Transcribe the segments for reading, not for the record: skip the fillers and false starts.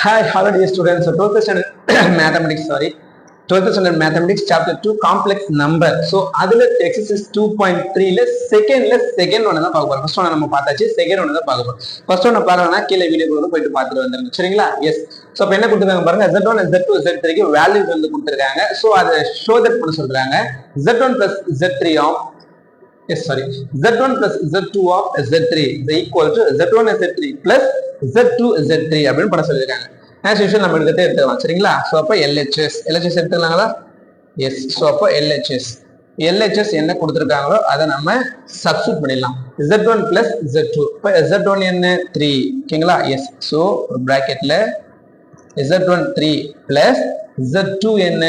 Hi, hello dear students. So 12th standard mathematics, 12th standard mathematics chapter 2 complex number. So அதுல exercise 2.3ல second one தான் பார்க்க போறோம். first one நம்ம பார்த்தாச்சு, second one தான் பார்க்க போறோம். first one பார்க்கணும்னா கீழே வீடியோக்குள்ள போயிட்டு பார்த்துட்டு வந்துருங்க. சரிங்களா? எஸ். ஸோ அப்போ என்ன கொடுத்துருக்காங்க பாருங்க, Z1 Z2 Z3 க்கு வேல்யூஸ் வந்து கொடுத்துருக்காங்க. ஸோ அதை ஷோ தட் பண்ண சொல்றாங்க. Z1 plus Z3 of Z1 plus Z2 of Z3 is equal to Z1 Z3 plus Z2 Z3 அப்படின்னு பண்ண சொல்லியிருக்காங்க. as usual நம்ம எடுத்துக்கலாம். சரிங்களா? ஸோ அப்போ LHS எடுத்துக்கலாங்களா? எஸ். ஸோ அப்போ LHS என்ன கொடுத்துருக்காங்களோ அதை நம்ம சப்ஸ்டிட் பண்ணிடலாம். Z1 plus Z2. இப்போ Z1 என்ன 3, ஓகேங்களா? S. So பிராக்கெட்ல Z1 3 plus Z2 என்ன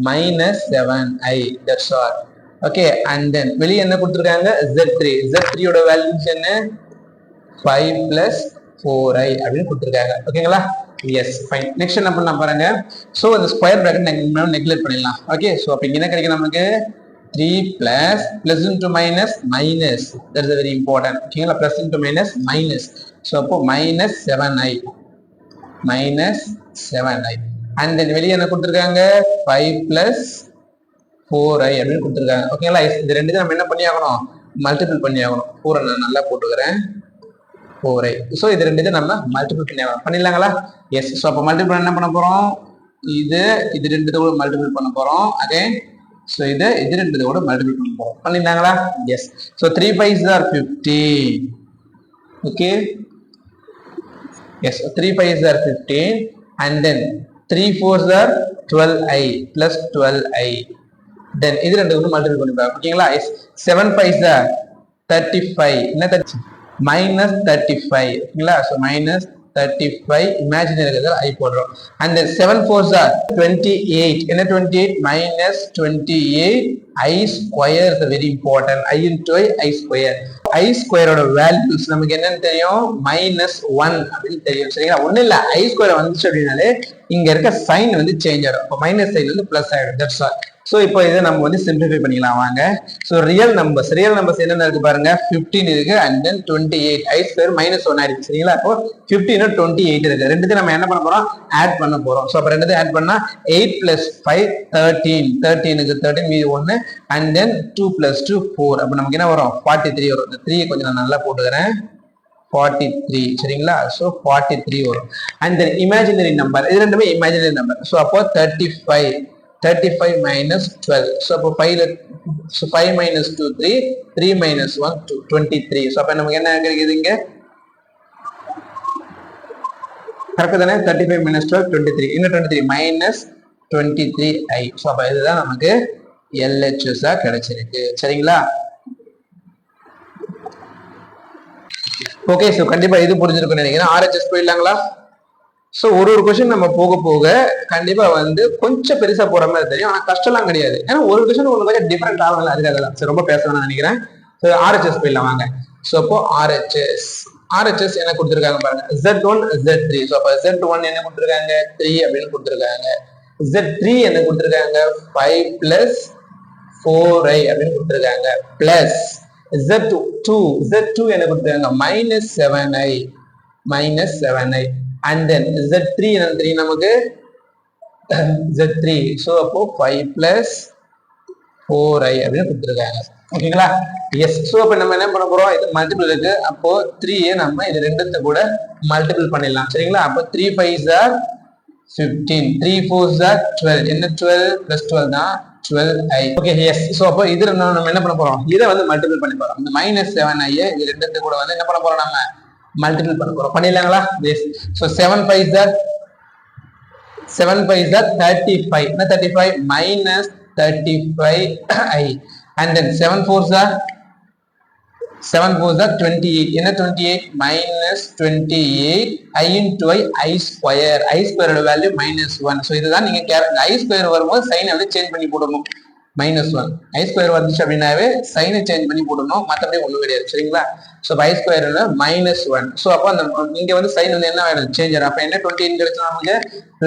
-7i. that's all. Okay, and then வெளியே என்ன கொடுத்துருக்காங்க, Z3 ஓட வேல்யூஸ் என்ன 5 plus 4i அப்படின்னு கொடுத்துருக்காங்க. ஓகேங்களா? S, fine. நெக்ஸ்ட் என்ன பண்ணலாம் பாருங்க. ஸோ இந்த ஸ்கொயர் பிராக்கெட் நெக்லெக்ட் பண்ணிடலாம். ஓகே, ஸோ அப்போ இங்கே என்ன கிடைக்கும் நமக்கு 3 plus into minus that is very important. ஓகேங்களா? plus into minus ஸோ அப்போ -7i அண்ட் தென் வெளியே என்ன கொடுத்துருக்காங்க 5 plus 4i அப்படின்னு கொடுத்துருக்காங்க. ஓகேங்களா? இது ரெண்டு நம்ம என்ன பண்ணி ஆகணும், மல்டிபிள் பண்ணி ஆகணும். 4 நான் நல்லா போட்டுக்கிறேன், 4i. ஸோ இது ரெண்டு நம்ம மல்டிபிள் பண்ணி ஆகணும். பண்ணிடலாங்களா? எஸ். ஸோ அப்போ மல்டிபிள் என்ன பண்ண போறோம், இது ரெண்டு கூட மல்டிபிள் பண்ண போறோம். அதே ஸோ இது ரெண்டு கூட மல்டிபிள் பண்ண போறோம். பண்ணிடலாங்களா? Yes. So 3 5s are 15. Okay, yes. 3 5s are 15 and then 3 4s are 12i plus 12i. then இது ரெண்டு கூட மல்டிபிள் பண்ணி பாருங்க. ஓகேங்களா? 7 5s are 35. என்ன -35. ஓகேங்களா? ஸோ -35 இமேஜினரி இருக்கிறது ஐ போடுறோம். and then 7 4s are 28. என்ன 28 -28 i square is very important. I into I square. I square ஓட வேல்யூஸ் நமக்கு என்னன்னு தெரியும், -1 அப்படின்னு தெரியும். சரிங்களா? ஒன்றும் இல்லை, I square வந்துச்சு அப்படின்னாலே இங்க இருக்க சைன் வந்து சேஞ்ச் ஆகிடும். இப்போ மைனஸ் சைன் வந்து பிளஸ் ஆகிடும். That's all. ஸோ இப்போ இதை நம்ம வந்து சிம்பிளிஃபை பண்ணிக்கலாம் வாங்க. ஸோ ரியல் நம்பர்ஸ் என்னென்ன இருக்கு பாருங்க, 15 இருக்கு அண்ட் தென் 28. I square -1 ஆயிருக்கு. சரிங்களா? இப்போ 15 28 இருக்கு. ரெண்டுத்தையும் நம்ம என்ன பண்ண போறோம், ஆட் பண்ண போறோம். ஸோ அப்போ ரெண்டுத்தையும் ஆட் பண்ணா 8 plus 5 13. 13 மீது 1 அண்ட் தென் 2 plus 2 4. அப்போ நமக்கு என்ன வரும், 43 வரும். இந்த 3 கொஞ்சம் நான் நல்லா போட்டுக்கிறேன், 43. சரிங்களா? ஸோ 43 வரும். அண்ட் தென் இமேஜினரி நம்பர், இது ரெண்டுமே இமேஜினரி நம்பர். ஸோ அப்போ 35 minus 12. ஸோ அப்போ 5 minus 2 3, 3 minus 1 2, 23. ஸோ அப்போ நமக்கு என்ன கிடைக்குது இங்க, கரெக்ட் தானே? 35 minus 12 23. இன்னும் 23 -23i. ஸோ அப்போ இதுதான் நமக்கு LHS கிடைச்சிருக்கு. சரிங்களா? ஓகே, ஸோ கண்டிப்பா இது புரிஞ்சிருக்குன்னு நினைக்கிறேன். RHS போயிடலாங்களா? ஸோ ஒரு கொஸ்டின் நம்ம போக போக கண்டிப்பா வந்து கொஞ்சம் பெருசா போற மாதிரி தெரியும், ஆனா கஷ்டம்லாம் கிடையாது. ஏன்னா ஒரு கொஸ்டின் உங்களுக்கு கொஞ்சம் டிஃபரெண்ட் ஆகலாம், அதுக்காக சரி ரொம்ப பேசணும்னு நினைக்கிறேன். ஸோ RHS போயிடலாம் வாங்க. ஸோ அப்போ RHS என்ன கொடுத்துருக்காங்க பாருங்க, Z1 Z3. ஸோ அப்போ Z1 என்ன கொடுத்துருக்காங்க 3 அப்படின்னு கொடுத்துருக்காங்க. Z3 என்ன கொடுத்துருக்காங்க 5 plus 4i அப்படின்னு கொடுத்துருக்காங்க. பிளஸ் Z2 என்ன கொடுத்துருக்காங்க -7i and then Z3 நமக்கு Z3. ஸோ அப்போ 5 plus 4i அப்படின்னு கொடுத்துருக்காங்க. ஓகேங்களா? எஸ். ஸோ அப்போ நம்ம என்ன பண்ண போறோம், இது மல்டிபிள் இருக்கு. அப்போ 3 நம்ம இது ரெண்டுத்தை கூட மல்டிபிள் பண்ணிடலாம். சரிங்களா? அப்போ 3 5s are 15, 3 4s are 12. என்ன 12 plus 12 தான் 12i. Okay, S. ஸோ அப்போ இது நம்ம என்ன பண்ண போறோம், இதை வந்து மல்டிபிள் பண்ணி போறோம். இந்த -7i இது ரெண்டுத்தை கூட வந்து என்ன பண்ண போறோம், நம்ம மல்டிபிள் பண்ண போறோம். பண்ணிடலாங்களா? எஸ். So 7 5s are 35. என்ன 35 -35i and then 7 4s are 28. என்ன 28 -28 i into I square. I square ஓட வேல்யூ -1. ஸோ இதுதான் நீங்க I square வரும்போது சைனை வந்து சேஞ்ச் பண்ணி போடணும். -1 I square வந்துச்சு அப்படின்னாவே சைனை சேஞ்ச் பண்ணி போடணும், மற்றபடி ஒன்றும் கிடையாது. சரிங்களா? So I square -1. ஸோ அப்போ அந்த இங்க வந்து சைன் வந்து என்ன ஆயிடும், சேஞ்ச் ஆகும். அப்போ என்ன 28 கிடைச்சா நமக்கு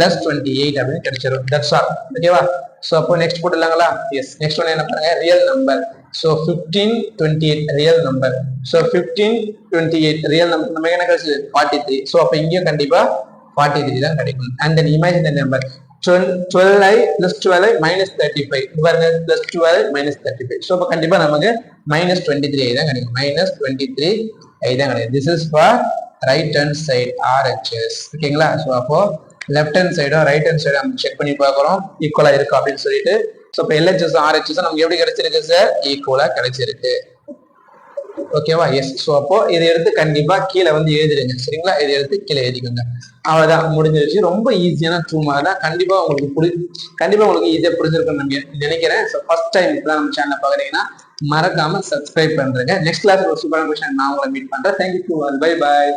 +28 அப்படின்னு கிடைச்சிடும். That's all. ஓகேவா? ஸோ அப்போ நெக்ஸ்ட் போட்டுலாங்களா? எஸ். நெக்ஸ்ட் ஒன்று என்ன பண்ணுங்க, real number. So 15 28 real number. So 15 28 real number நமக்கு என்ன கிடைச்சது 43. ஸோ அப்போ இங்கேயும் கண்டிப்பா 43 தான் கிடைக்கும். And then imaginary number 12i plus 12i minus 35 பாருங்க plus 12 minus 35. ஸோ அப்போ கண்டிப்பா நமக்கு minus 23i தான் கிடைக்கும். minus 23i தான் கிடைக்கும். This is for right hand side RHS. ஓகேங்களா? ஸோ அப்போ லெஃப்ட் ஹேண்ட் சைடும் ரைட் ஹேண்ட் சைடும் நம்ம செக் பண்ணி பார்க்குறோம் ஈக்குவலா இருக்கு அப்படின்னு சொல்லிட்டு. ஸோ இப்போ LHS RHS நமக்கு எப்படி கிடைச்சிருக்கு சார்? ஈக்குவலா கிடைச்சிருக்கு. ஓகேவா? எஸ். ஸோ அப்போ இதை எடுத்து கண்டிப்பா கீழே வந்து எழுதிடுங்க. சரிங்களா? இதை எடுத்து கீழே எழுதிக்கோங்க. அவ்வளவுதான், முடிஞ்சிருச்சு. ரொம்ப ஈஸியான டூமா தான். கண்டிப்பா உங்களுக்கு ஈஸியா புரிஞ்சிருக்கும்னு நினைக்கிறேன். ஸோ ஃபர்ஸ்ட் டைம் இப்பதான் நம்ம சேனல் பாக்குறீங்கன்னா மறக்காம சப்ஸ்கிரைப் பண்றேங்க. நெக்ஸ்ட் கிளாஸ் ஒரு சூப்பரான கொஸ்டின் நான் உங்களை மீட் பண்றேன். தேங்க்யூ. Bye bye.